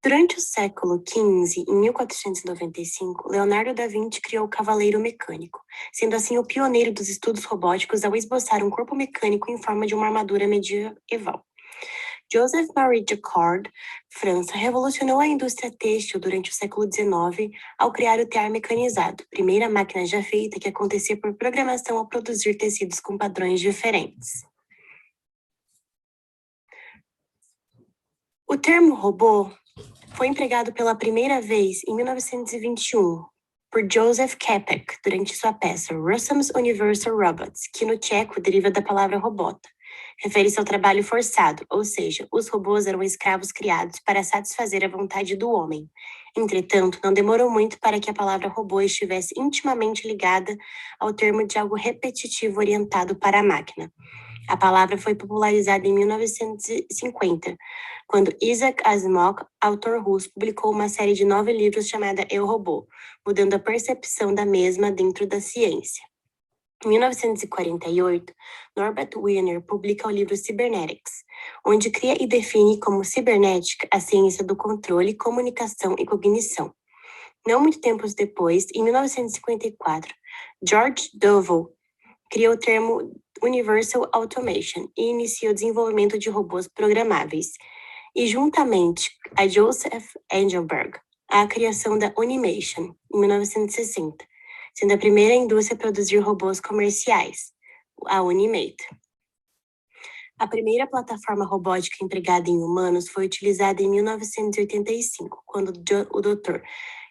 Durante o século XV, em 1495, Leonardo da Vinci criou o cavaleiro mecânico, sendo assim o pioneiro dos estudos robóticos ao esboçar um corpo mecânico em forma de uma armadura medieval. Joseph Marie Jacquard, França, revolucionou a indústria têxtil durante o século XIX ao criar o tear mecanizado, primeira máquina já feita que acontecia por programação ao produzir tecidos com padrões diferentes. O termo robô foi empregado pela primeira vez em 1921 por Joseph Čapek durante sua peça Rossum's Universal Robots, que no tcheco deriva da palavra robota. Refere-se ao trabalho forçado, ou seja, os robôs eram escravos criados para satisfazer a vontade do homem. Entretanto, não demorou muito para que a palavra robô estivesse intimamente ligada ao termo de algo repetitivo orientado para a máquina. A palavra foi popularizada em 1950, quando Isaac Asimov, autor russo, publicou uma série de 9 livros chamada Eu, Robô, mudando a percepção da mesma dentro da ciência. Em 1948, Norbert Wiener publica o livro Cybernetics, onde cria e define como cibernética a ciência do controle, comunicação e cognição. Não muito tempo depois, em 1954, George Devol criou o termo Universal Automation e iniciou o desenvolvimento de robôs programáveis, e juntamente a Joseph Engelberg, a criação da Unimation, em 1960, sendo a primeira indústria a produzir robôs comerciais, a Unimate. A primeira plataforma robótica empregada em humanos foi utilizada em 1985, quando o Dr.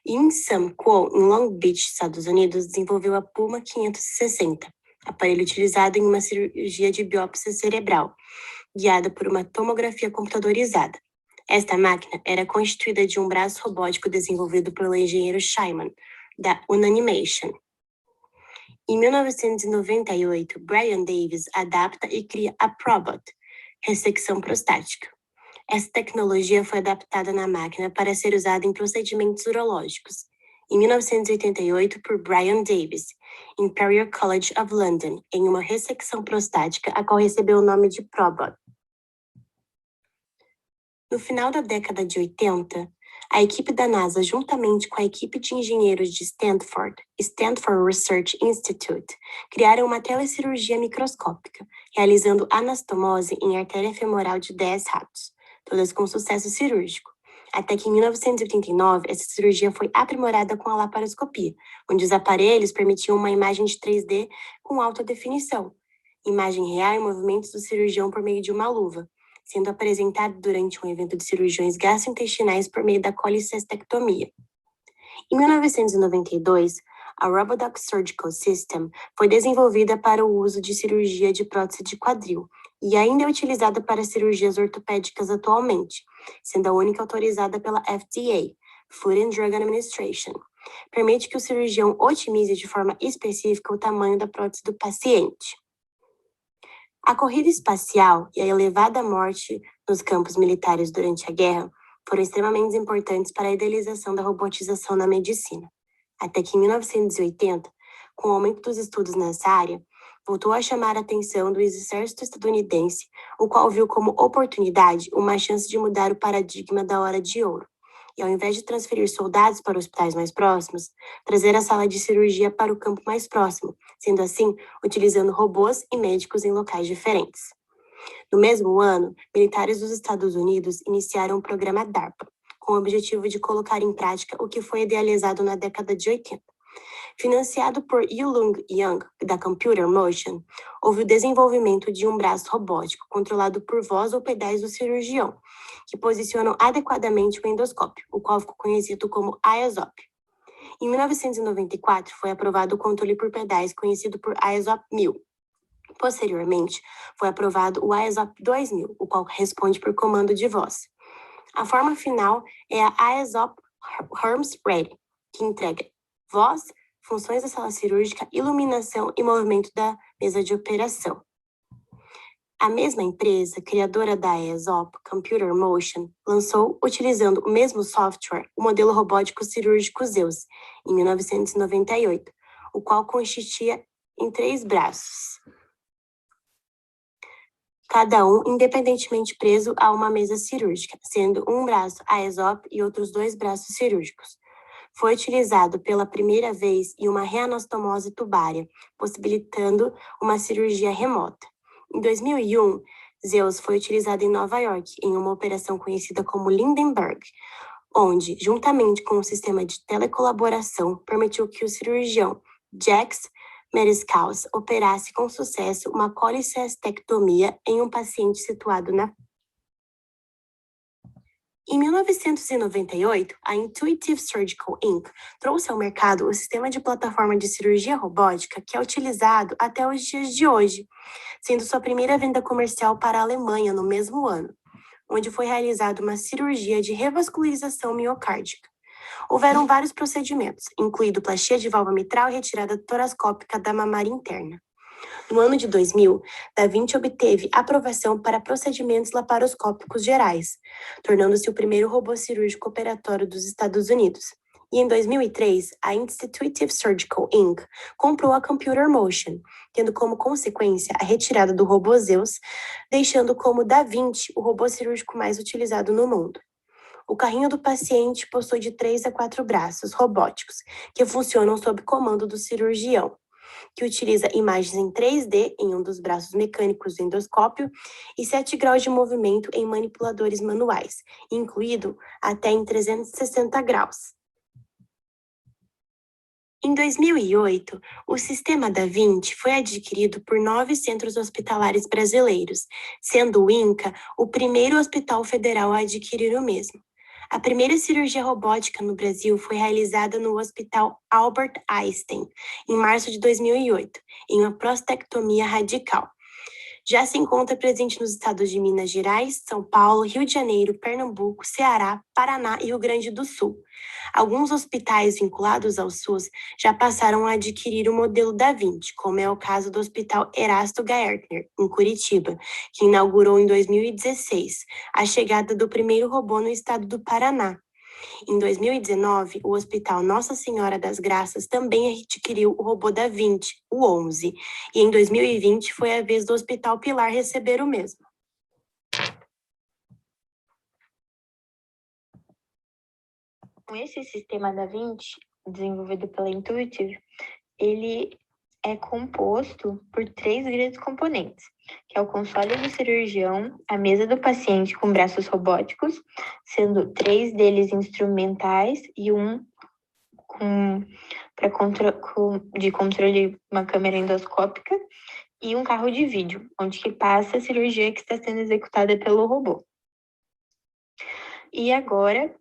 In-Sam Kuo, em Long Beach, Estados Unidos, desenvolveu a Puma 560, aparelho utilizado em uma cirurgia de biópsia cerebral, guiada por uma tomografia computadorizada. Esta máquina era constituída de um braço robótico desenvolvido pelo engenheiro Scheinman, da Unimation. Em 1998, Brian Davis adapta e cria a Probot, ressecção prostática. Essa tecnologia foi adaptada na máquina para ser usada em procedimentos urológicos. Em 1988, por Brian Davis, Imperial College of London, em uma ressecção prostática, a qual recebeu o nome de Probot. No final da década de 80, a equipe da NASA, juntamente com a equipe de engenheiros de Stanford Research Institute, criaram uma telecirurgia microscópica, realizando anastomose em artéria femoral de 10 ratos, todas com sucesso cirúrgico. Até que em 1989, essa cirurgia foi aprimorada com a laparoscopia, onde os aparelhos permitiam uma imagem de 3D com alta definição, imagem real e movimentos do cirurgião por meio de uma luva, sendo apresentado durante um evento de cirurgiões gastrointestinais por meio da colicistectomia. Em 1992, a Robodoc Surgical System foi desenvolvida para o uso de cirurgia de prótese de quadril e ainda é utilizada para cirurgias ortopédicas atualmente, sendo a única autorizada pela FDA, Food and Drug Administration. Permite que o cirurgião otimize de forma específica o tamanho da prótese do paciente. A corrida espacial e a elevada morte nos campos militares durante a guerra foram extremamente importantes para a idealização da robotização na medicina. Até que em 1980, com o aumento dos estudos nessa área, voltou a chamar a atenção do exército estadunidense, o qual viu como oportunidade uma chance de mudar o paradigma da hora de ouro. E ao invés de transferir soldados para hospitais mais próximos, trazer a sala de cirurgia para o campo mais próximo, sendo assim, utilizando robôs e médicos em locais diferentes. No mesmo ano, militares dos Estados Unidos iniciaram o programa DARPA, com o objetivo de colocar em prática o que foi idealizado na década de 80. Financiado por Yulung Yang, da Computer Motion, houve o desenvolvimento de um braço robótico controlado por voz ou pedais do cirurgião, que posicionam adequadamente o endoscópio, o qual ficou conhecido como IASOP. Em 1994, foi aprovado o controle por pedais conhecido por IASOP 1000. Posteriormente, foi aprovado o IASOP 2000, o qual responde por comando de voz. A forma final é a IASOP Hermes Ready, que entrega voz, funções da sala cirúrgica, iluminação e movimento da mesa de operação. A mesma empresa, criadora da IASOP, Computer Motion, lançou, utilizando o mesmo software, o modelo robótico cirúrgico Zeus, em 1998, o qual consistia em 3 braços, cada um independentemente preso a uma mesa cirúrgica, sendo um braço a ESOP e outros 2 braços cirúrgicos. Foi utilizado pela primeira vez em uma reanastomose tubária, possibilitando uma cirurgia remota. Em 2001, Zeus foi utilizado em Nova York, em uma operação conhecida como Lindenberg, onde, juntamente com o sistema de telecolaboração, permitiu que o cirurgião Jacques Mariscals operasse com sucesso uma colicistectomia em um paciente situado na... Em 1998, a Intuitive Surgical Inc. trouxe ao mercado o sistema de plataforma de cirurgia robótica que é utilizado até os dias de hoje, sendo sua primeira venda comercial para a Alemanha no mesmo ano, onde foi realizada uma cirurgia de revascularização miocárdica. Houveram vários procedimentos, incluindo plastia de válvula mitral e retirada toracópica da mamária interna. No ano de 2000, Da Vinci obteve aprovação para procedimentos laparoscópicos gerais, tornando-se o primeiro robô cirúrgico operatório dos Estados Unidos. E em 2003, a Intuitive Surgical Inc. comprou a Computer Motion, tendo como consequência a retirada do robô Zeus, deixando como Da Vinci o robô cirúrgico mais utilizado no mundo. O carrinho do paciente possui de 3 a 4 braços robóticos, que funcionam sob comando do cirurgião, que utiliza imagens em 3D em um dos braços mecânicos do endoscópio e 7 graus de movimento em manipuladores manuais, incluído até em 360 graus. Em 2008, o sistema Da Vinci foi adquirido por 9 centros hospitalares brasileiros, sendo o INCA o primeiro hospital federal a adquirir o mesmo. A primeira cirurgia robótica no Brasil foi realizada no Hospital Albert Einstein, em março de 2008, em uma prostatectomia radical. Já se encontra presente nos estados de Minas Gerais, São Paulo, Rio de Janeiro, Pernambuco, Ceará, Paraná e Rio Grande do Sul. Alguns hospitais vinculados ao SUS já passaram a adquirir o modelo Da Vinci, como é o caso do Hospital Erasto Gaertner, em Curitiba, que inaugurou em 2016 a chegada do primeiro robô no estado do Paraná. Em 2019, o Hospital Nossa Senhora das Graças também adquiriu o robô Da Vinci, o 11, e em 2020 foi a vez do Hospital Pilar receber o mesmo. Com esse sistema Da Vinci, desenvolvido pela Intuitive, ele é composto por 3 grandes componentes, que é o console do cirurgião, a mesa do paciente com braços robóticos, sendo 3 deles instrumentais e um de controle, uma câmera endoscópica, e um carro de vídeo, onde que passa a cirurgia que está sendo executada pelo robô. E agora,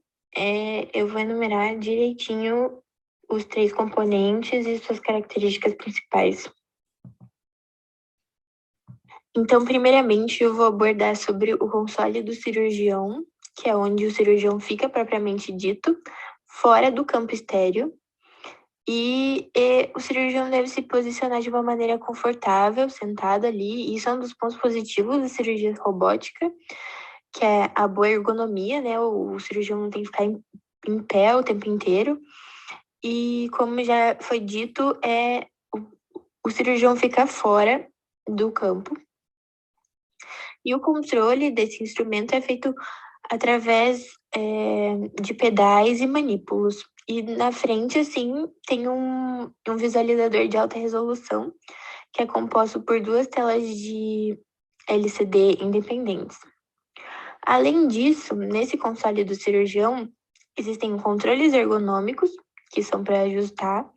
eu vou enumerar direitinho os 3 componentes e suas características principais. Então, primeiramente, eu vou abordar sobre o console do cirurgião, que é onde o cirurgião fica propriamente dito, fora do campo estéreo. E o cirurgião deve se posicionar de uma maneira confortável, sentado ali. Isso é um dos pontos positivos da cirurgia robótica, que é a boa ergonomia, né? O cirurgião não tem que ficar em pé o tempo inteiro. E como já foi dito, o cirurgião fica fora do campo. E o controle desse instrumento é feito através de pedais e manípulos. E na frente, assim, tem um visualizador de alta resolução, que é composto por 2 telas de LCD independentes. Além disso, nesse console do cirurgião, existem controles ergonômicos, que são para ajustar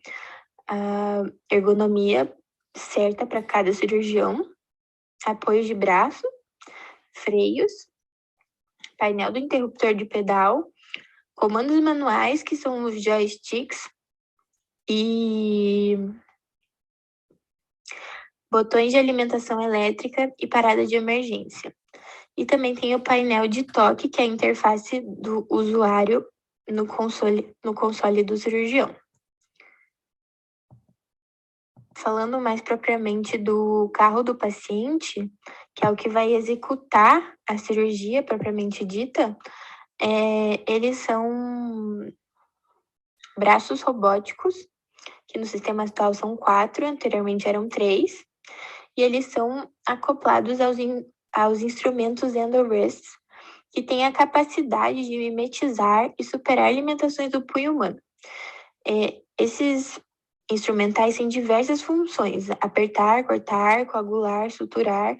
a ergonomia certa para cada cirurgião, apoio de braço, freios, painel do interruptor de pedal, comandos manuais, que são os joysticks, e botões de alimentação elétrica e parada de emergência. E também tem o painel de toque, que é a interface do usuário no console do cirurgião. Falando mais propriamente do carro do paciente, que é o que vai executar a cirurgia propriamente dita, eles são braços robóticos, que no sistema atual são 4, anteriormente eram 3, e eles são acoplados aos instrumentos EndoWrist, que têm a capacidade de mimetizar e superar limitações do punho humano. Esses instrumentais têm diversas funções: apertar, cortar, coagular, suturar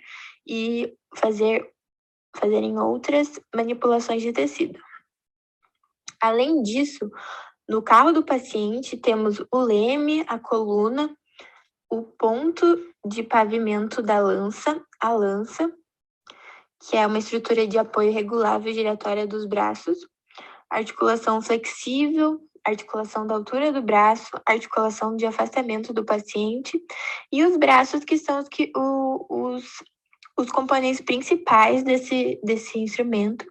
e fazerem outras manipulações de tecido. Além disso, no carro do paciente temos o leme, a coluna, o ponto de pavimento da lança, a lança, que é uma estrutura de apoio regulável e giratória dos braços, articulação flexível, articulação da altura do braço, articulação de afastamento do paciente, e os braços, que são os componentes principais desse instrumento,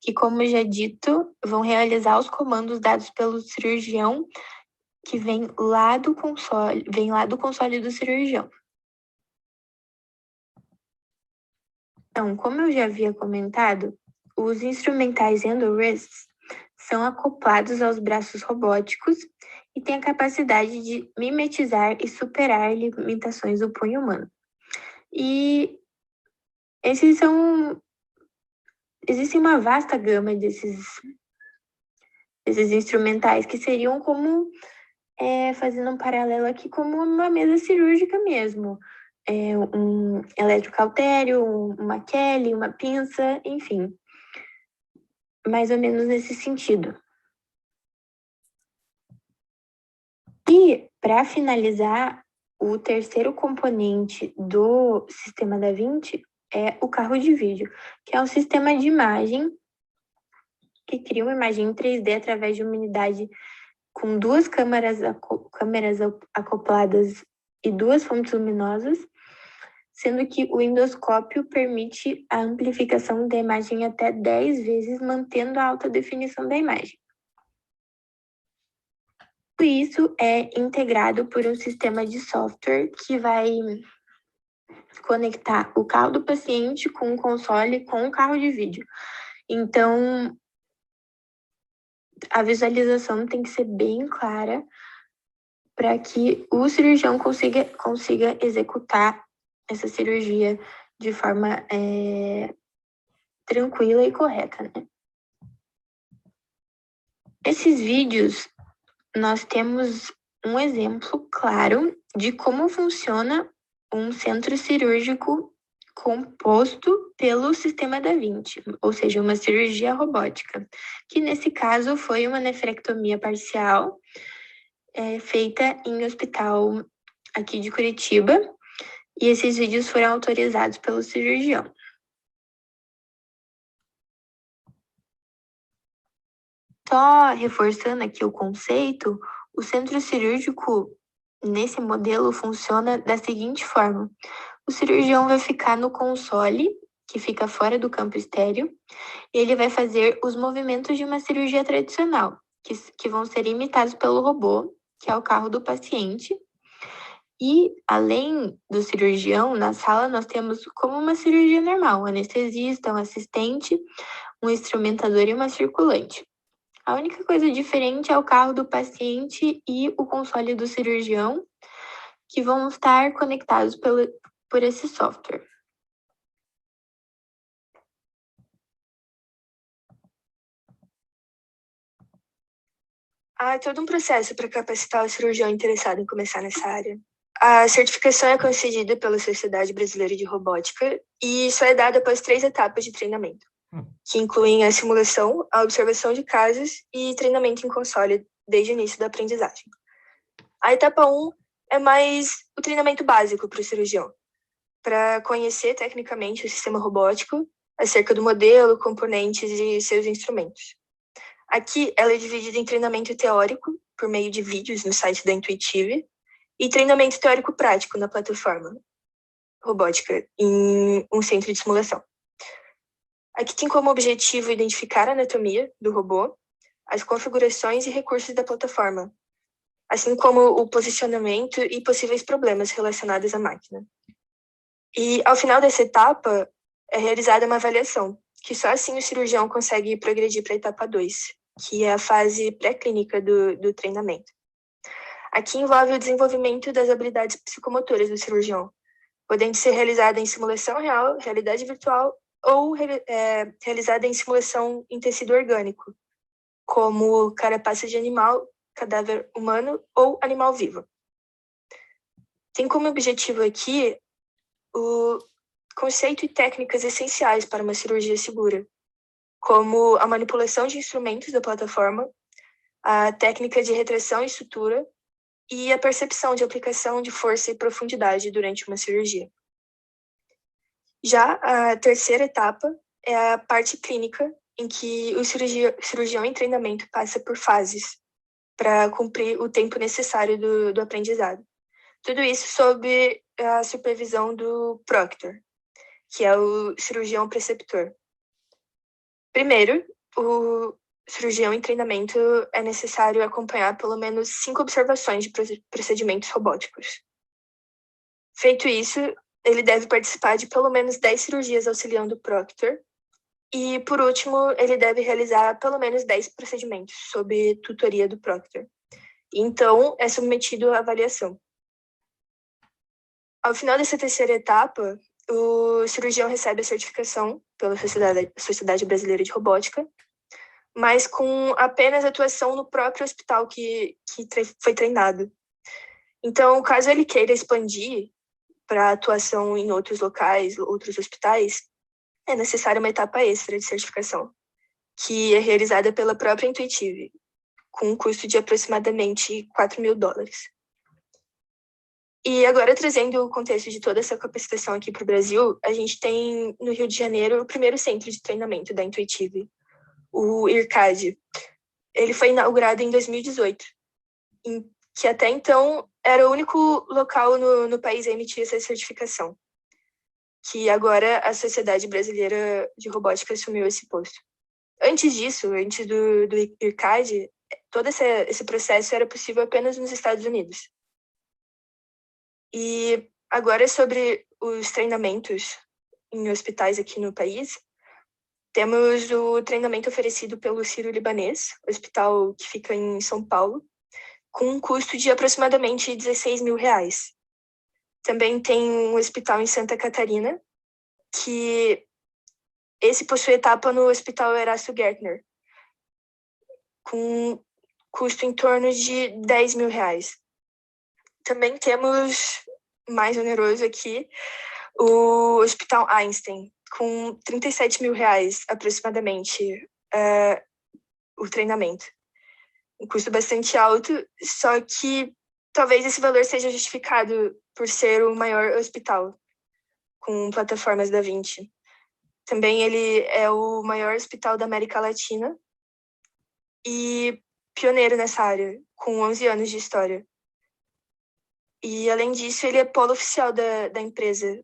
que, como já dito, vão realizar os comandos dados pelo cirurgião, que vem lá do console do cirurgião. Então, como eu já havia comentado, os instrumentais EndoWrists são acoplados aos braços robóticos e têm a capacidade de mimetizar e superar limitações do punho humano. E existe uma vasta gama desses instrumentais que seriam como, fazendo um paralelo aqui, como uma mesa cirúrgica mesmo. Um eletrocautério, uma Kelly, uma pinça, enfim. Mais ou menos nesse sentido. E, para finalizar, o terceiro componente do sistema Da Vinci é o carro de vídeo, que é um sistema de imagem que cria uma imagem em 3D através de uma unidade com duas câmeras acopladas e duas fontes luminosas, sendo que o endoscópio permite a amplificação da imagem até 10 vezes, mantendo a alta definição da imagem. Tudo isso é integrado por um sistema de software que vai conectar o carro do paciente com o console, com o carro de vídeo. Então, a visualização tem que ser bem clara para que o cirurgião consiga executar essa cirurgia de forma tranquila e correta, né? Nesses vídeos, nós temos um exemplo claro de como funciona um centro cirúrgico composto pelo sistema Da Vinci, ou seja, uma cirurgia robótica, que nesse caso foi uma nefrectomia parcial feita em hospital aqui de Curitiba, e esses vídeos foram autorizados pelo cirurgião. Só reforçando aqui o conceito, o centro cirúrgico nesse modelo funciona da seguinte forma: o cirurgião vai ficar no console, que fica fora do campo estéreo, e ele vai fazer os movimentos de uma cirurgia tradicional, que vão ser imitados pelo robô, que é o carro do paciente. E, além do cirurgião, na sala nós temos como uma cirurgia normal, um anestesista, um assistente, um instrumentador e uma circulante. A única coisa diferente é o carro do paciente e o console do cirurgião, que vão estar conectados por esse software. Há todo um processo para capacitar o cirurgião interessado em começar nessa área. A certificação é concedida pela Sociedade Brasileira de Robótica e só é dada após 3 etapas de treinamento, que incluem a simulação, a observação de casos e treinamento em console desde o início da aprendizagem. A etapa 1 é mais o treinamento básico para o cirurgião, para conhecer tecnicamente o sistema robótico, acerca do modelo, componentes e seus instrumentos. Aqui, ela é dividida em treinamento teórico, por meio de vídeos no site da Intuitive, e treinamento teórico prático na plataforma robótica, em um centro de simulação. Aqui tem como objetivo identificar a anatomia do robô, as configurações e recursos da plataforma, assim como o posicionamento e possíveis problemas relacionados à máquina. E, ao final dessa etapa, é realizada uma avaliação, que só assim o cirurgião consegue progredir para a etapa 2, que é a fase pré-clínica do treinamento. Aqui envolve o desenvolvimento das habilidades psicomotoras do cirurgião, podendo ser realizada em simulação real, realidade virtual ou realizada em simulação em tecido orgânico, como carapaça de animal, cadáver humano ou animal vivo. Tem como objetivo aqui o conceito e técnicas essenciais para uma cirurgia segura, como a manipulação de instrumentos da plataforma, a técnica de retração e sutura e a percepção de aplicação de força e profundidade durante uma cirurgia. Já a terceira etapa é a parte clínica, em que o cirurgião em treinamento passa por fases para cumprir o tempo necessário do aprendizado. Tudo isso sob a supervisão do proctor, que é o cirurgião preceptor. Primeiro, o cirurgião em treinamento é necessário acompanhar pelo menos 5 observações de procedimentos robóticos. Feito isso, ele deve participar de pelo menos 10 cirurgias auxiliando o proctor. E, por último, ele deve realizar pelo menos 10 procedimentos sob tutoria do proctor. Então, é submetido à avaliação. Ao final dessa terceira etapa, o cirurgião recebe a certificação pela Sociedade Brasileira de Robótica, mas com apenas atuação no próprio hospital que foi treinado. Então, caso ele queira expandir para atuação em outros locais, outros hospitais, é necessária uma etapa extra de certificação, que é realizada pela própria Intuitive, com um custo de aproximadamente $4.000. E agora, trazendo o contexto de toda essa capacitação aqui para o Brasil, a gente tem no Rio de Janeiro o primeiro centro de treinamento da Intuitive, o IRCAD. Ele foi inaugurado em 2018, que até então era o único local no país a emitir essa certificação, que agora a Sociedade Brasileira de Robótica assumiu esse posto. Antes disso, antes do IRCAD, todo esse processo era possível apenas nos Estados Unidos. E agora, sobre os treinamentos em hospitais aqui no país, temos o treinamento oferecido pelo Sírio-Libanês, hospital que fica em São Paulo, com um custo de aproximadamente R$16.000. Também tem um hospital em Santa Catarina, que esse possui etapa no Hospital Erasto Gertner, com custo em torno de R$10.000. Também temos, mais oneroso aqui, o Hospital Einstein, com R$37.000 aproximadamente, o treinamento. Um custo bastante alto, só que talvez esse valor seja justificado por ser o maior hospital com plataformas da Vinci. Também ele é o maior hospital da América Latina e pioneiro nessa área, com 11 anos de história. E, além disso, ele é polo oficial da empresa,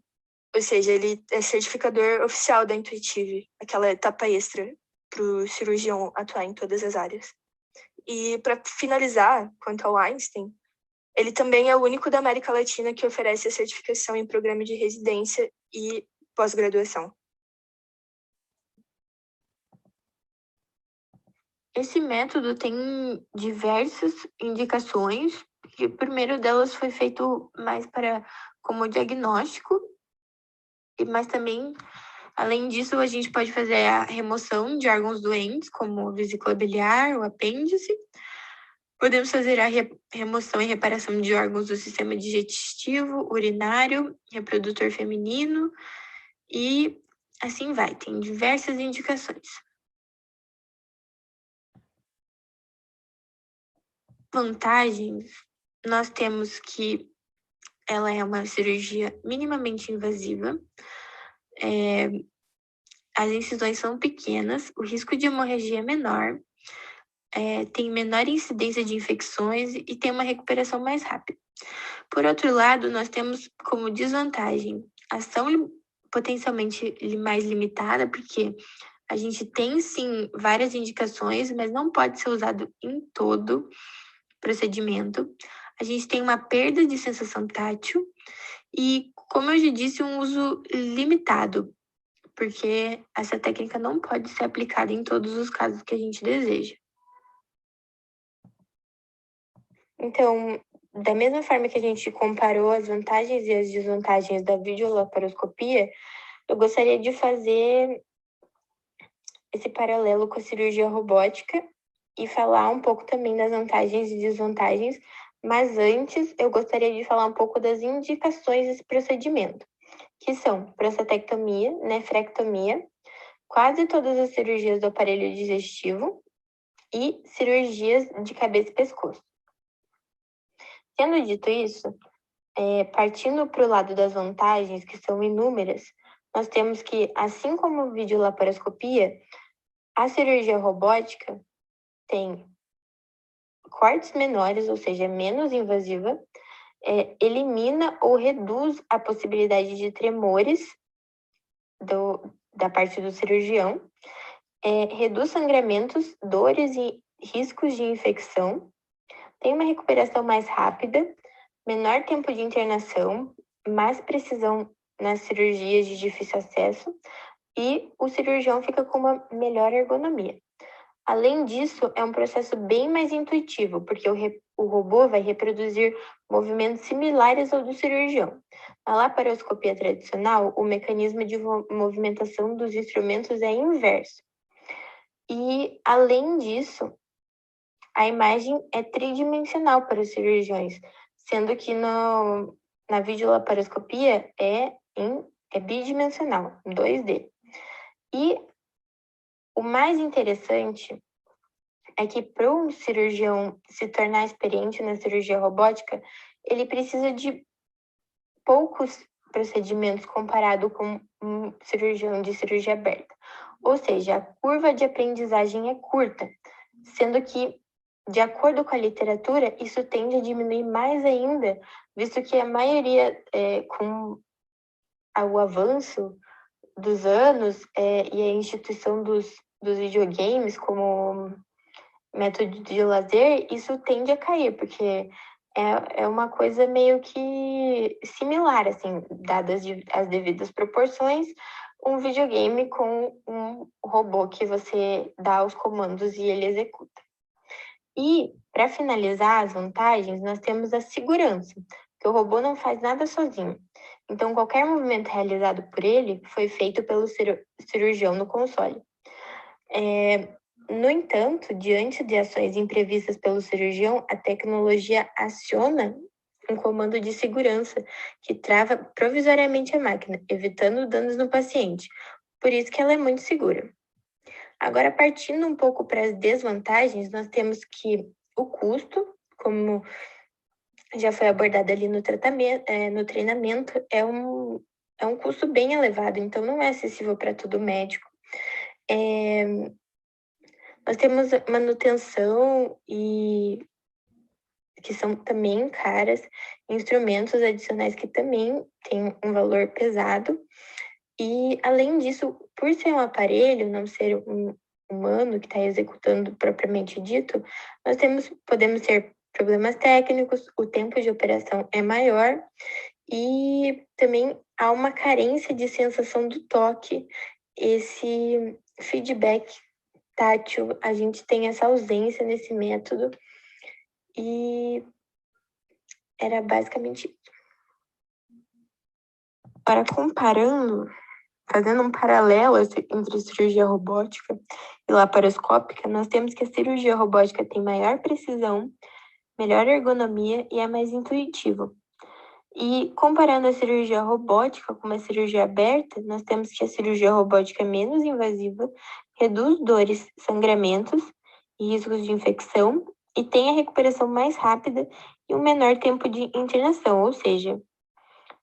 ou seja, ele é certificador oficial da Intuitive, aquela etapa extra para o cirurgião atuar em todas as áreas. E, para finalizar, quanto ao Einstein, ele também é o único da América Latina que oferece a certificação em programa de residência e pós-graduação. Esse método tem diversas indicações, e o primeiro delas foi feito mais como diagnóstico, mas também, além disso, a gente pode fazer a remoção de órgãos doentes, como a vesícula biliar, o apêndice. Podemos fazer a remoção e reparação de órgãos do sistema digestivo, urinário, reprodutor feminino, e assim vai, tem diversas indicações. Vantagens, nós temos que ela é uma cirurgia minimamente invasiva, as incisões são pequenas, o risco de hemorragia é menor, tem menor incidência de infecções e tem uma recuperação mais rápida. Por outro lado, nós temos como desvantagem ação potencialmente mais limitada, porque a gente tem, sim, várias indicações, mas não pode ser usado em todo procedimento. A gente tem uma perda de sensação tátil e, como eu já disse, um uso limitado, porque essa técnica não pode ser aplicada em todos os casos que a gente deseja. Então, da mesma forma que a gente comparou as vantagens e as desvantagens da videolaparoscopia, eu gostaria de fazer esse paralelo com a cirurgia robótica e falar um pouco também das vantagens e desvantagens, mas antes eu gostaria de falar um pouco das indicações desse procedimento, que são prostatectomia, nefrectomia, quase todas as cirurgias do aparelho digestivo e cirurgias de cabeça e pescoço. Tendo dito isso, partindo para o lado das vantagens, que são inúmeras, nós temos que, assim como a videolaparoscopia, a cirurgia robótica tem cortes menores, ou seja, menos invasiva, elimina ou reduz a possibilidade de tremores da parte do cirurgião, reduz sangramentos, dores e riscos de infecção, tem uma recuperação mais rápida, menor tempo de internação, mais precisão nas cirurgias de difícil acesso e o cirurgião fica com uma melhor ergonomia. Além disso, é um processo bem mais intuitivo, porque o robô vai reproduzir movimentos similares ao do cirurgião. Na laparoscopia tradicional, o mecanismo de movimentação dos instrumentos é inverso. E, além disso, a imagem é tridimensional para os cirurgiões, sendo que na videolaparoscopia é bidimensional, 2D. E o mais interessante é que para um cirurgião se tornar experiente na cirurgia robótica, ele precisa de poucos procedimentos comparado com um cirurgião de cirurgia aberta. Ou seja, a curva de aprendizagem é curta, sendo que, de acordo com a literatura, isso tende a diminuir mais ainda, visto que a maioria, com o avanço dos anos e a instituição dos videogames como método de lazer, isso tende a cair, porque é uma coisa meio que similar, assim, dadas as devidas proporções, um videogame com um robô que você dá os comandos e ele executa. E, para finalizar as vantagens, nós temos a segurança, que o robô não faz nada sozinho. Então, qualquer movimento realizado por ele foi feito pelo cirurgião no console. No entanto, diante de ações imprevistas pelo cirurgião, a tecnologia aciona um comando de segurança que trava provisoriamente a máquina, evitando danos no paciente. Por isso que ela é muito segura. Agora, partindo um pouco para as desvantagens, nós temos que o custo, como já foi abordado ali no treinamento, é um custo bem elevado, então não é acessível para todo médico. Nós temos manutenção e que são também caras, instrumentos adicionais que também têm um valor pesado. E, além disso, por ser um aparelho, não ser um humano que está executando propriamente dito, podemos ter problemas técnicos, o tempo de operação é maior e também há uma carência de sensação do toque, esse feedback tátil, a gente tem essa ausência nesse método e era basicamente isso. Agora, fazendo um paralelo entre cirurgia robótica e laparoscópica, nós temos que a cirurgia robótica tem maior precisão, melhor ergonomia e é mais intuitiva. E comparando a cirurgia robótica com uma cirurgia aberta, nós temos que a cirurgia robótica é menos invasiva, reduz dores, sangramentos e riscos de infecção e tem a recuperação mais rápida e um menor tempo de internação, ou seja,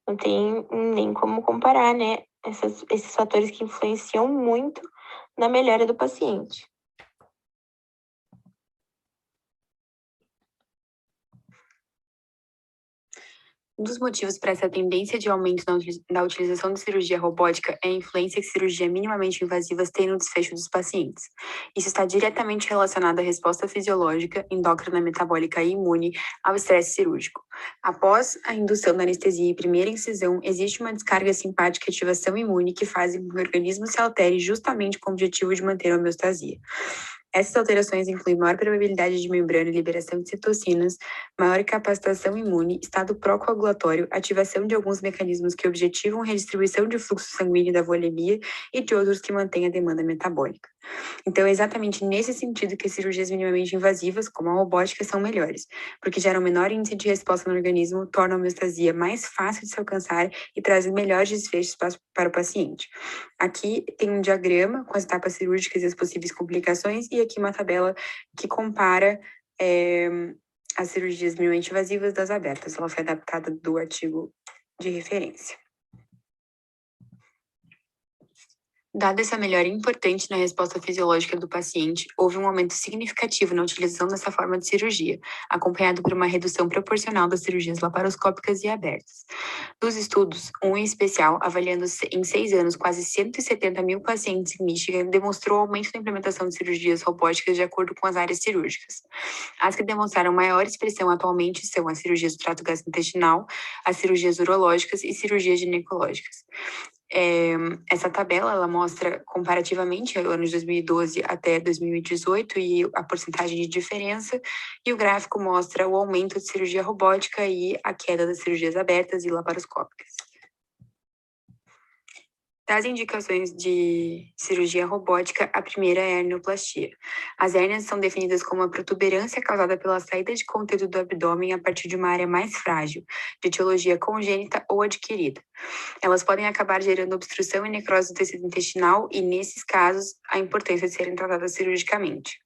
não tem nem como comparar, né, esses fatores que influenciam muito na melhora do paciente. Um dos motivos para essa tendência de aumento na utilização de cirurgia robótica é a influência que cirurgias minimamente invasivas têm no desfecho dos pacientes. Isso está diretamente relacionado à resposta fisiológica, endócrina, metabólica e imune ao estresse cirúrgico. Após a indução da anestesia e primeira incisão, existe uma descarga simpática e ativação imune que fazem com que o organismo se altere justamente com o objetivo de manter a homeostasia. Essas alterações incluem maior probabilidade de membrana e liberação de citocinas, maior capacitação imune, estado pró-coagulatório, ativação de alguns mecanismos que objetivam redistribuição de fluxo sanguíneo da volemia e de outros que mantêm a demanda metabólica. Então, é exatamente nesse sentido que as cirurgias minimamente invasivas, como a robótica, são melhores, porque geram menor índice de resposta no organismo, tornam a homeostasia mais fácil de se alcançar e trazem melhores desfechos para o paciente. Aqui tem um diagrama com as etapas cirúrgicas e as possíveis complicações, e aqui uma tabela que compara as cirurgias minimamente invasivas das abertas. Ela foi adaptada do artigo de referência. Dada essa melhora importante na resposta fisiológica do paciente, houve um aumento significativo na utilização dessa forma de cirurgia, acompanhado por uma redução proporcional das cirurgias laparoscópicas e abertas. Dos estudos, um em especial, avaliando em 6 anos quase 170 mil pacientes em Michigan, demonstrou aumento na implementação de cirurgias robóticas de acordo com as áreas cirúrgicas. As que demonstraram maior expressão atualmente são as cirurgias do trato gastrointestinal, as cirurgias urológicas e cirurgias ginecológicas. Essa tabela, ela mostra comparativamente anos de 2012 até 2018 e a porcentagem de diferença, e o gráfico mostra o aumento de cirurgia robótica e a queda das cirurgias abertas e laparoscópicas. Das indicações de cirurgia robótica, a primeira é a hernioplastia. As hérnias são definidas como uma protuberância causada pela saída de conteúdo do abdômen a partir de uma área mais frágil, de etiologia congênita ou adquirida. Elas podem acabar gerando obstrução e necrose do tecido intestinal e, nesses casos, a importância de serem tratadas cirurgicamente.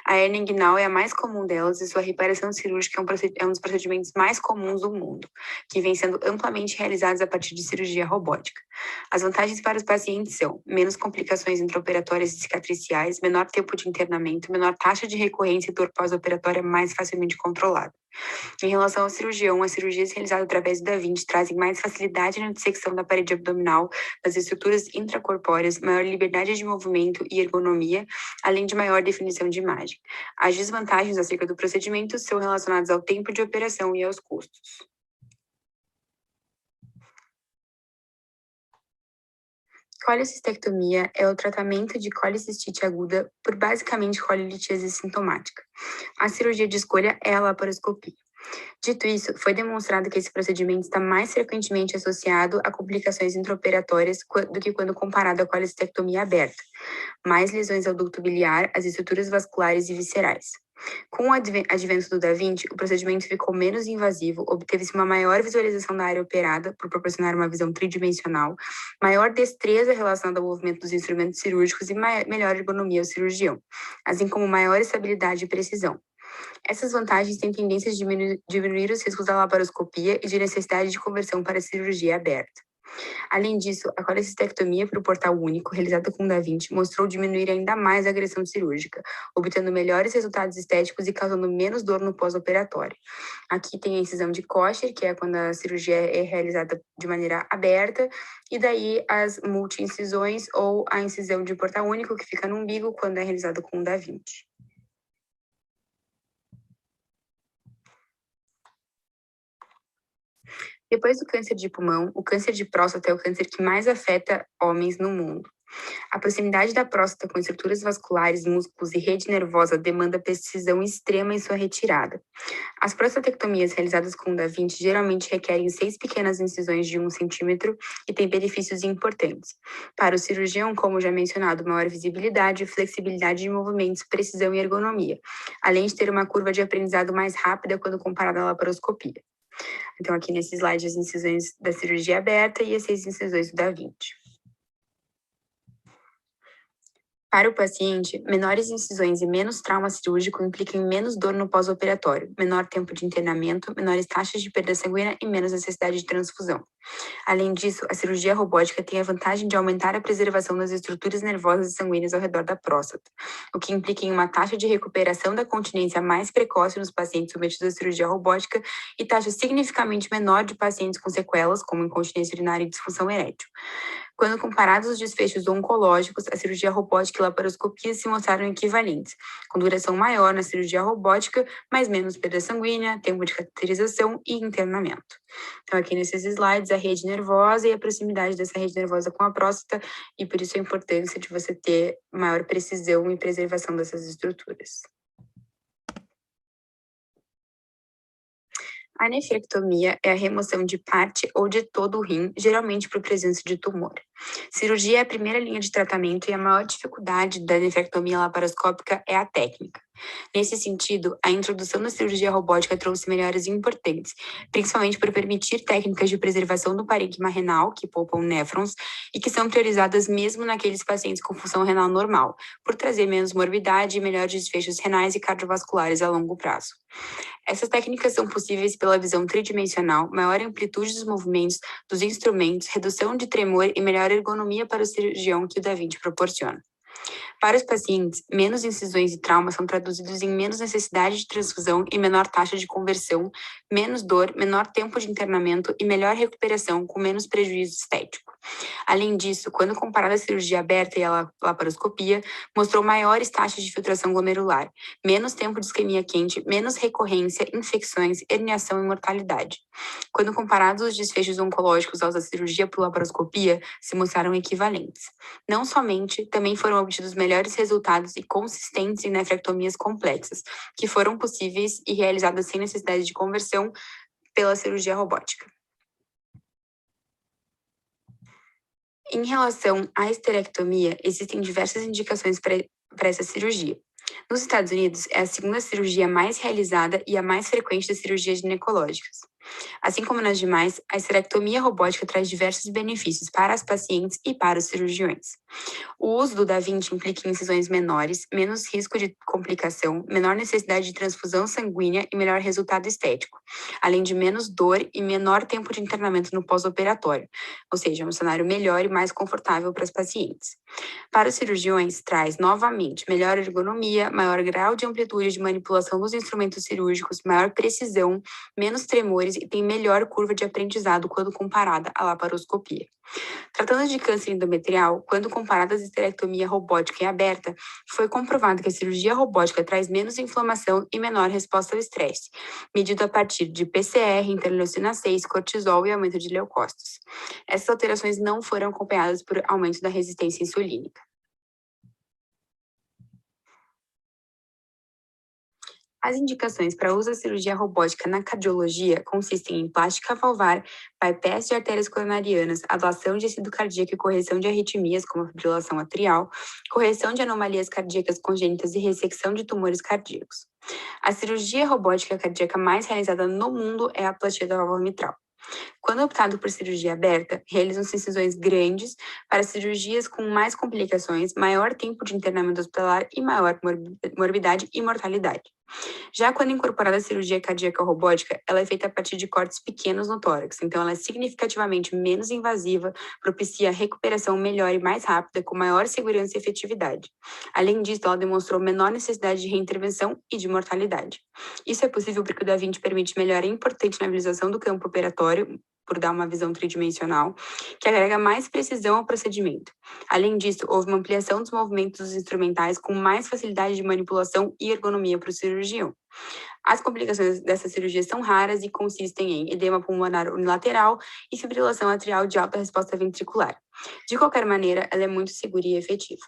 A hérnia inguinal é a mais comum delas e sua reparação cirúrgica é um dos procedimentos mais comuns do mundo, que vem sendo amplamente realizados a partir de cirurgia robótica. As vantagens para os pacientes são menos complicações intraoperatórias e cicatriciais, menor tempo de internamento, menor taxa de recorrência e dor pós-operatória mais facilmente controlada. Em relação ao cirurgião, as cirurgias realizadas através do Da Vinci trazem mais facilidade na dissecção da parede abdominal, das estruturas intracorpóreas, maior liberdade de movimento e ergonomia, além de maior definição de imagem. As desvantagens acerca do procedimento são relacionadas ao tempo de operação e aos custos. Colicistectomia é o tratamento de colicistite aguda por basicamente colilitíase sintomática. A cirurgia de escolha é a laparoscopia. Dito isso, foi demonstrado que esse procedimento está mais frequentemente associado a complicações intraoperatórias do que quando comparado à colicistectomia aberta, mais lesões ao ducto biliar, às estruturas vasculares e viscerais. Com o advento do Da Vinci, o procedimento ficou menos invasivo, obteve-se uma maior visualização da área operada, por proporcionar uma visão tridimensional, maior destreza relacionada ao movimento dos instrumentos cirúrgicos e melhor ergonomia ao cirurgião, assim como maior estabilidade e precisão. Essas vantagens têm tendência de diminuir os riscos da laparoscopia e de necessidade de conversão para a cirurgia aberta. Além disso, a colicistectomia por portal único, realizada com Da Vinci, mostrou diminuir ainda mais a agressão cirúrgica, obtendo melhores resultados estéticos e causando menos dor no pós-operatório. Aqui tem a incisão de Kocher, que é quando a cirurgia é realizada de maneira aberta, e daí as multi-incisões ou a incisão de portal único, que fica no umbigo, quando é realizada com Da Vinci. Depois do câncer de pulmão, o câncer de próstata é o câncer que mais afeta homens no mundo. A proximidade da próstata com estruturas vasculares, músculos e rede nervosa demanda precisão extrema em sua retirada. As prostatectomias realizadas com Da Vinci geralmente requerem 6 pequenas incisões de 1 centímetro e têm benefícios importantes. Para o cirurgião, como já mencionado, maior visibilidade, flexibilidade de movimentos, precisão e ergonomia, além de ter uma curva de aprendizado mais rápida quando comparada à laparoscopia. Então, aqui nesse slide, as incisões da cirurgia aberta e as 6 incisões do Da Vinci. Para o paciente, menores incisões e menos trauma cirúrgico implicam em menos dor no pós-operatório, menor tempo de internamento, menores taxas de perda sanguínea e menos necessidade de transfusão. Além disso, a cirurgia robótica tem a vantagem de aumentar a preservação das estruturas nervosas e sanguíneas ao redor da próstata, o que implica em uma taxa de recuperação da continência mais precoce nos pacientes submetidos à cirurgia robótica e taxa significativamente menor de pacientes com sequelas, como incontinência urinária e disfunção erétil. Quando comparados os desfechos oncológicos, a cirurgia robótica e laparoscopia se mostraram equivalentes, com duração maior na cirurgia robótica, mas menos perda sanguínea, tempo de cateterização e internamento. Então, aqui nesses slides, a rede nervosa e a proximidade dessa rede nervosa com a próstata, e por isso a importância de você ter maior precisão e preservação dessas estruturas. A nefrectomia é a remoção de parte ou de todo o rim, geralmente por presença de tumor. Cirurgia é a primeira linha de tratamento e a maior dificuldade da nefrectomia laparoscópica é a técnica. Nesse sentido, a introdução da cirurgia robótica trouxe melhorias importantes, principalmente por permitir técnicas de preservação do parênquima renal, que poupam néfrons, e que são priorizadas mesmo naqueles pacientes com função renal normal, por trazer menos morbidade e melhores desfechos renais e cardiovasculares a longo prazo. Essas técnicas são possíveis pela visão tridimensional, maior amplitude dos movimentos dos instrumentos, redução de tremor e melhor ergonomia para o cirurgião que o Da Vinci proporciona. Para os pacientes, menos incisões e traumas são traduzidos em menos necessidade de transfusão e menor taxa de conversão, menos dor, menor tempo de internamento e melhor recuperação com menos prejuízo estético. Além disso, quando comparada à cirurgia aberta e à laparoscopia, mostrou maiores taxas de filtração glomerular, menos tempo de isquemia quente, menos recorrência, infecções, herniação e mortalidade. Quando comparados os desfechos oncológicos aos da cirurgia por laparoscopia, se mostraram equivalentes. Não somente, também foram obtidos melhores resultados e consistentes em nefrectomias complexas, que foram possíveis e realizadas sem necessidade de conversão pela cirurgia robótica. Em relação à esterectomia, existem diversas indicações para essa cirurgia. Nos Estados Unidos, é a segunda cirurgia mais realizada e a mais frequente das cirurgias ginecológicas. Assim como nas demais, a esterectomia robótica traz diversos benefícios para as pacientes e para os cirurgiões. O uso do Da Vinci implica em incisões menores, menos risco de complicação, menor necessidade de transfusão sanguínea e melhor resultado estético, além de menos dor e menor tempo de internamento no pós-operatório, ou seja, um cenário melhor e mais confortável para as pacientes. Para os cirurgiões, traz novamente melhor ergonomia, maior grau de amplitude de manipulação dos instrumentos cirúrgicos, maior precisão, menos tremores e tem melhor curva de aprendizado quando comparada à laparoscopia. Tratando de câncer endometrial, quando comparada à esterectomia robótica e aberta, foi comprovado que a cirurgia robótica traz menos inflamação e menor resposta ao estresse, medido a partir de PCR, interleucina 6, cortisol e aumento de leucócitos. Essas alterações não foram acompanhadas por aumento da resistência insulínica. As indicações para uso da cirurgia robótica na cardiologia consistem em plástica valvar, bypass de artérias coronarianas, ablação de tecido cardíaco e correção de arritmias, como a fibrilação atrial, correção de anomalias cardíacas congênitas e ressecção de tumores cardíacos. A cirurgia robótica cardíaca mais realizada no mundo é a plastia da válvula mitral. Quando optado por cirurgia aberta, realizam-se incisões grandes para cirurgias com mais complicações, maior tempo de internamento hospitalar e maior morbidade e mortalidade. Já quando incorporada a cirurgia cardíaca robótica, ela é feita a partir de cortes pequenos no tórax, então ela é significativamente menos invasiva, propicia a recuperação melhor e mais rápida, com maior segurança e efetividade. Além disso, ela demonstrou menor necessidade de reintervenção e de mortalidade. Isso é possível porque o Da Vinci permite melhora importante na visualização do campo operatório, por dar uma visão tridimensional, que agrega mais precisão ao procedimento. Além disso, houve uma ampliação dos movimentos dos instrumentais com mais facilidade de manipulação e ergonomia para o cirurgião. As complicações dessa cirurgia são raras e consistem em edema pulmonar unilateral e fibrilação atrial de alta resposta ventricular. De qualquer maneira, ela é muito segura e efetiva.